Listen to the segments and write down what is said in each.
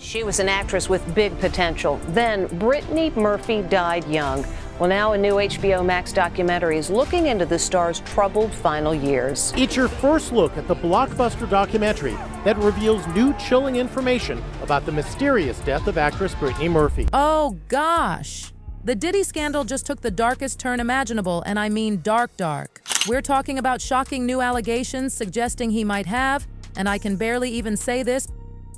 She was an actress with big potential. Then Brittany Murphy died young. Well, now a new HBO Max documentary is looking into the star's troubled final years. It's your first look at the blockbuster documentary that reveals new chilling information about the mysterious death of actress Brittany Murphy. Oh gosh. The Diddy scandal just took the darkest turn imaginable, and I mean dark. We're talking about shocking new allegations suggesting he might have, and I can barely even say this,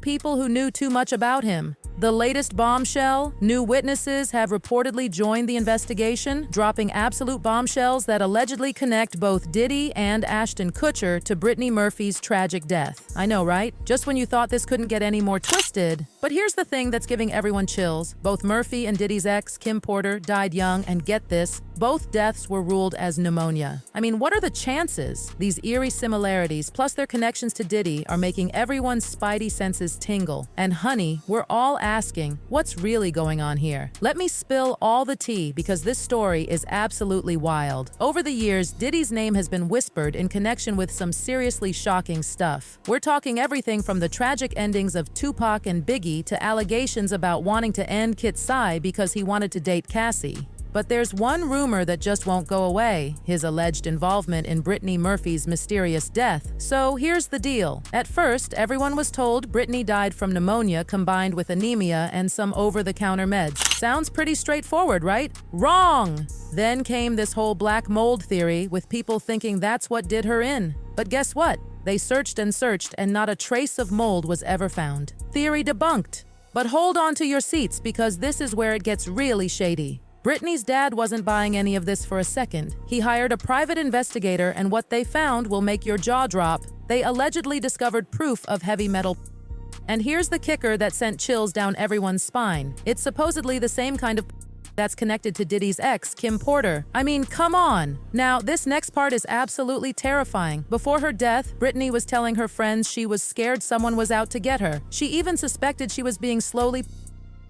people who knew too much about him. The latest bombshell, new witnesses have reportedly joined the investigation, dropping absolute bombshells that allegedly connect both Diddy and Ashton Kutcher to Brittany Murphy's tragic death. I know, right? Just when you thought this couldn't get any more twisted. But here's the thing that's giving everyone chills. Both Murphy and Diddy's ex, Kim Porter, died young, and get this, both deaths were ruled as pneumonia. I mean, what are the chances? These eerie similarities, plus their connections to Diddy, are making everyone's spidey senses tingle. And honey, we're all asking, what's really going on here? Let me spill all the tea because this story is absolutely wild. Over the years, Diddy's name has been whispered in connection with some seriously shocking stuff. We're talking everything from the tragic endings of Tupac and Biggie to allegations about wanting to end Kit Sy because he wanted to date Cassie. But there's one rumor that just won't go away, his alleged involvement in Brittany Murphy's mysterious death. So here's the deal. At first, everyone was told Brittany died from pneumonia combined with anemia and some over-the-counter meds. Sounds pretty straightforward, right? Wrong! Then came this whole black mold theory, with people thinking that's what did her in. But guess what? They searched and not a trace of mold was ever found. Theory debunked. But hold on to your seats because this is where it gets really shady. Brittany's dad wasn't buying any of this for a second. He hired a private investigator, and what they found will make your jaw drop. They allegedly discovered proof of heavy metal. And here's the kicker that sent chills down everyone's spine. It's supposedly the same kind of that's connected to Diddy's ex, Kim Porter. I mean, come on. Now, this next part is absolutely terrifying. Before her death, Brittany was telling her friends she was scared someone was out to get her. She even suspected she was being slowly.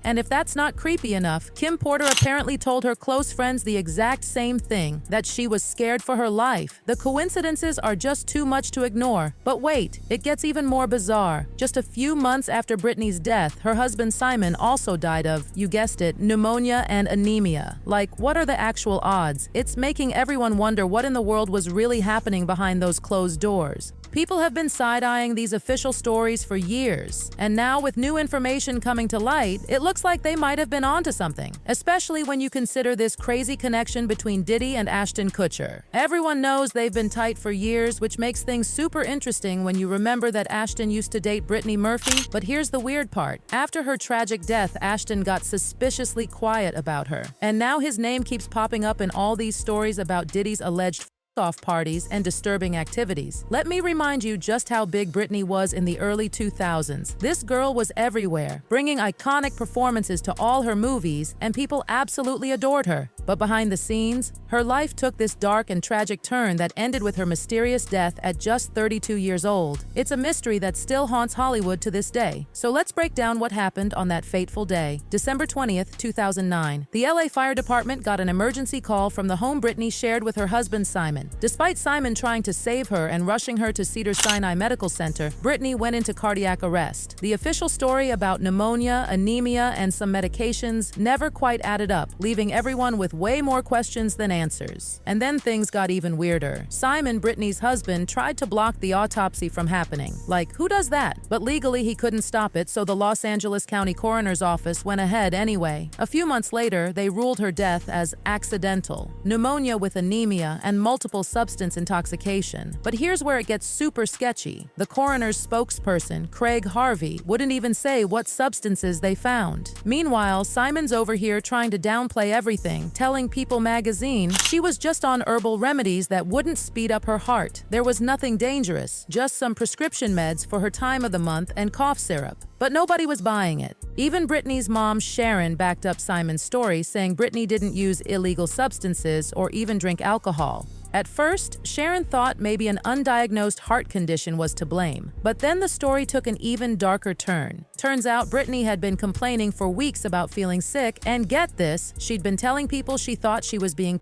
And if that's not creepy enough, Kim Porter apparently told her close friends the exact same thing, that she was scared for her life. The coincidences are just too much to ignore. But wait, it gets even more bizarre. Just a few months after Brittany's death, her husband Simon also died of, you guessed it, pneumonia and anemia. Like, what are the actual odds? It's making everyone wonder what in the world was really happening behind those closed doors. People have been side-eyeing these official stories for years, and now with new information coming to light, it looks like they might have been onto something, especially when you consider this crazy connection between Diddy and Ashton Kutcher. Everyone knows they've been tight for years, which makes things super interesting when you remember that Ashton used to date Brittany Murphy. But here's the weird part. After her tragic death, Ashton got suspiciously quiet about her, and now his name keeps popping up in all these stories about Diddy's alleged off parties and disturbing activities. Let me remind you just how big Brittany was in the early 2000s. This girl was everywhere, bringing iconic performances to all her movies, and people absolutely adored her. But behind the scenes, her life took this dark and tragic turn that ended with her mysterious death at just 32 years old. It's a mystery that still haunts Hollywood to this day. So let's break down what happened on that fateful day, December 20th, 2009. The LA Fire Department got an emergency call from the home Brittany shared with her husband Simon. Despite Simon trying to save her and rushing her to Cedars-Sinai Medical Center, Brittany went into cardiac arrest. The official story about pneumonia, anemia, and some medications never quite added up, leaving everyone with way more questions than answers. And then things got even weirder. Simon, Brittany's husband, tried to block the autopsy from happening. Like, who does that? But legally he couldn't stop it, so the Los Angeles County Coroner's Office went ahead anyway. A few months later, they ruled her death as accidental, pneumonia with anemia, and multiple substance intoxication. But here's where it gets super sketchy. The coroner's spokesperson, Craig Harvey, wouldn't even say what substances they found. Meanwhile, Simon's over here trying to downplay everything, telling People magazine she was just on herbal remedies that wouldn't speed up her heart. There was nothing dangerous, just some prescription meds for her time of the month and cough syrup. But nobody was buying it. Even Brittany's mom, Sharon, backed up Simon's story, saying Brittany didn't use illegal substances or even drink alcohol. At first, Sharon thought maybe an undiagnosed heart condition was to blame. But then the story took an even darker turn. Turns out Brittany had been complaining for weeks about feeling sick, and get this, she'd been telling people she thought she was being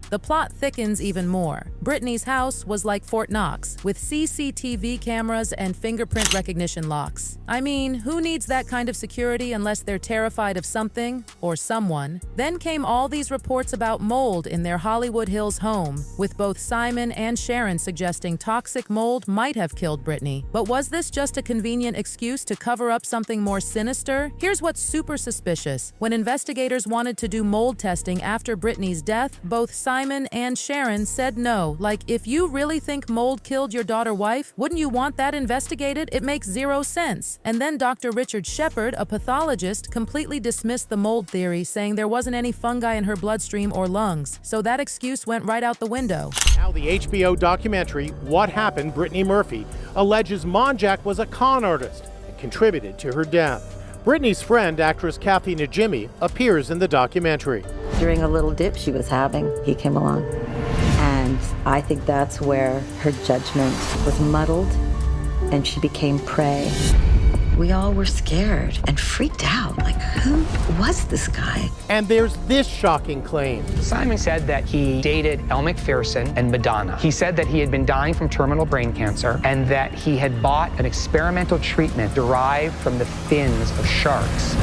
The plot thickens even more. Brittany's house was like Fort Knox, with CCTV cameras and fingerprint recognition locks. I mean, who needs that kind of security unless they're terrified of something or someone? Then came all these reports about mold in their Hollywood Hills home, with both Simon and Sharon suggesting toxic mold might have killed Brittany. But was this just a convenient excuse to cover up something more sinister? Here's what's super suspicious. When investigators wanted to do mold testing after Brittany's death, both Simon and Sharon said no. Like, if you really think mold killed your daughter-wife, wouldn't you want that investigated? It makes zero sense. And then Dr. Richard Shepard, a pathologist, completely dismissed the mold theory, saying there wasn't any fungi in her bloodstream or lungs. So that excuse went right out the window. Now the HBO documentary, What Happened, Brittany Murphy, alleges Monjack was a con artist and contributed to her death. Brittany's friend, actress Kathy Najimy, appears in the documentary. During a little dip she was having, he came along. And I think that's where her judgment was muddled and she became prey. We all were scared and freaked out. Like, who was this guy? And there's this shocking claim. Simon said that he dated Elle Macpherson and Madonna. He said that he had been dying from terminal brain cancer and that he had bought an experimental treatment derived from the fins of sharks.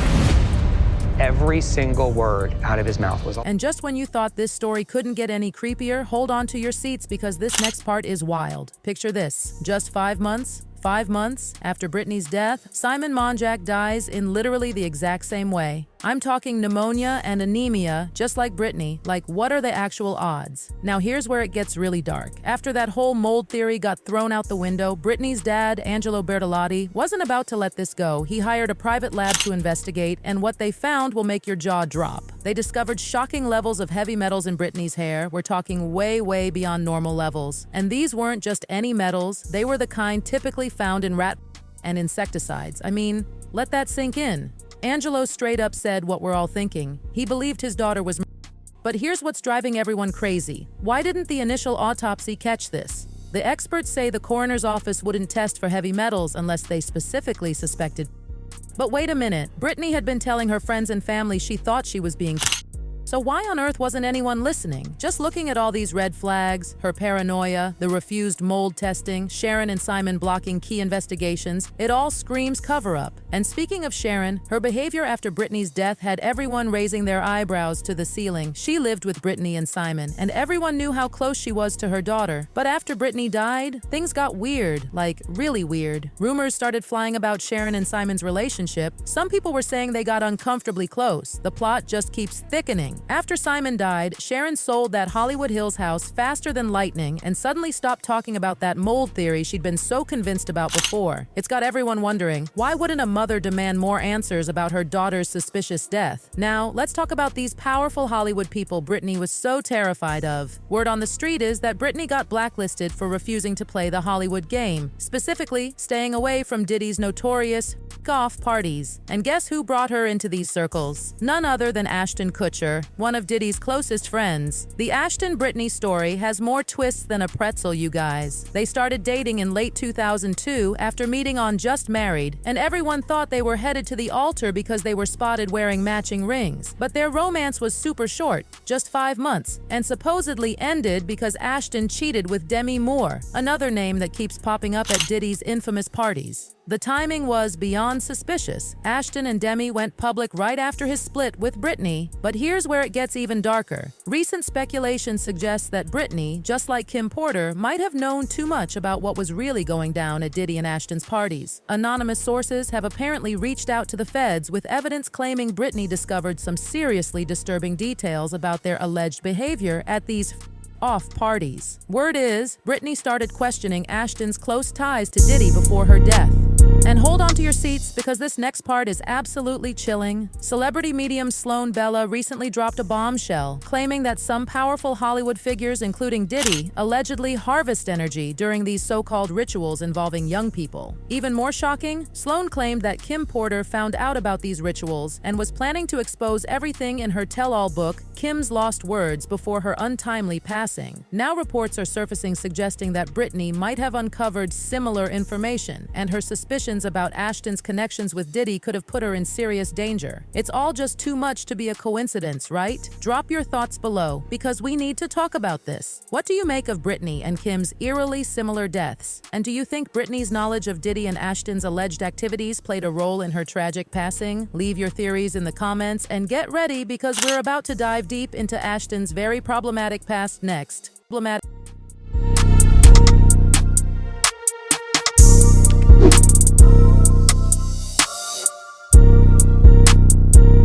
Every single word out of his mouth was... And just when you thought this story couldn't get any creepier, hold on to your seats because this next part is wild. Picture this. Just 5 months after Brittany's death, Simon Monjack dies in literally the exact same way. I'm talking pneumonia and anemia, just like Brittany. Like, what are the actual odds? Now here's where it gets really dark. After that whole mold theory got thrown out the window, Brittany's dad, Angelo Bertolotti, wasn't about to let this go. He hired a private lab to investigate, and what they found will make your jaw drop. They discovered shocking levels of heavy metals in Brittany's hair. We're talking way, way beyond normal levels. And these weren't just any metals. They were the kind typically found in rat and insecticides. I mean, let that sink in. Angelo straight up said what we're all thinking. He believed his daughter was But here's what's driving everyone crazy. Why didn't the initial autopsy catch this? The experts say the coroner's office wouldn't test for heavy metals unless they specifically suspected. But wait a minute, Brittany had been telling her friends and family she thought she was being... So why on earth wasn't anyone listening? Just looking at all these red flags, her paranoia, the refused mold testing, Sharon and Simon blocking key investigations, it all screams cover-up. And speaking of Sharon, her behavior after Brittany's death had everyone raising their eyebrows to the ceiling. She lived with Brittany and Simon, and everyone knew how close she was to her daughter. But after Brittany died, things got weird, like really weird. Rumors started flying about Sharon and Simon's relationship. Some people were saying they got uncomfortably close. The plot just keeps thickening. After Simon died, Sharon sold that Hollywood Hills house faster than lightning and suddenly stopped talking about that mold theory she'd been so convinced about before. It's got everyone wondering, why wouldn't a mother demand more answers about her daughter's suspicious death? Now, let's talk about these powerful Hollywood people Brittany was so terrified of. Word on the street is that Brittany got blacklisted for refusing to play the Hollywood game, specifically staying away from Diddy's notorious off parties. And guess who brought her into these circles? None other than Ashton Kutcher, one of Diddy's closest friends. The Ashton-Brittany story has more twists than a pretzel, you guys. They started dating in late 2002 after meeting on Just Married, and everyone thought they were headed to the altar because they were spotted wearing matching rings. But their romance was super short, just 5 months, and supposedly ended because Ashton cheated with Demi Moore, another name that keeps popping up at Diddy's infamous parties. The timing was beyond suspicious. Ashton and Demi went public right after his split with Brittany, but here's where it gets even darker. Recent speculation suggests that Brittany, just like Kim Porter, might have known too much about what was really going down at Diddy and Ashton's parties. Anonymous sources have apparently reached out to the feds with evidence claiming Brittany discovered some seriously disturbing details about their alleged behavior at these off parties. Word is, Brittany started questioning Ashton's close ties to Diddy before her death. And hold on to your seats because this next part is absolutely chilling. Celebrity medium Sloan Bella recently dropped a bombshell, claiming that some powerful Hollywood figures, including Diddy, allegedly harvest energy during these so-called rituals involving young people. Even more shocking, Sloan claimed that Kim Porter found out about these rituals and was planning to expose everything in her tell-all book, Kim's Lost Words, before her untimely passing. Now reports are surfacing suggesting that Brittany might have uncovered similar information, and her suspicions suspicions about Ashton's connections with Diddy could have put her in serious danger. It's all just too much to be a coincidence, right? Drop your thoughts below, because we need to talk about this. What do you make of Brittany and Kim's eerily similar deaths? And do you think Brittany's knowledge of Diddy and Ashton's alleged activities played a role in her tragic passing? Leave your theories in the comments and get ready, because we're about to dive deep into Ashton's very problematic past next.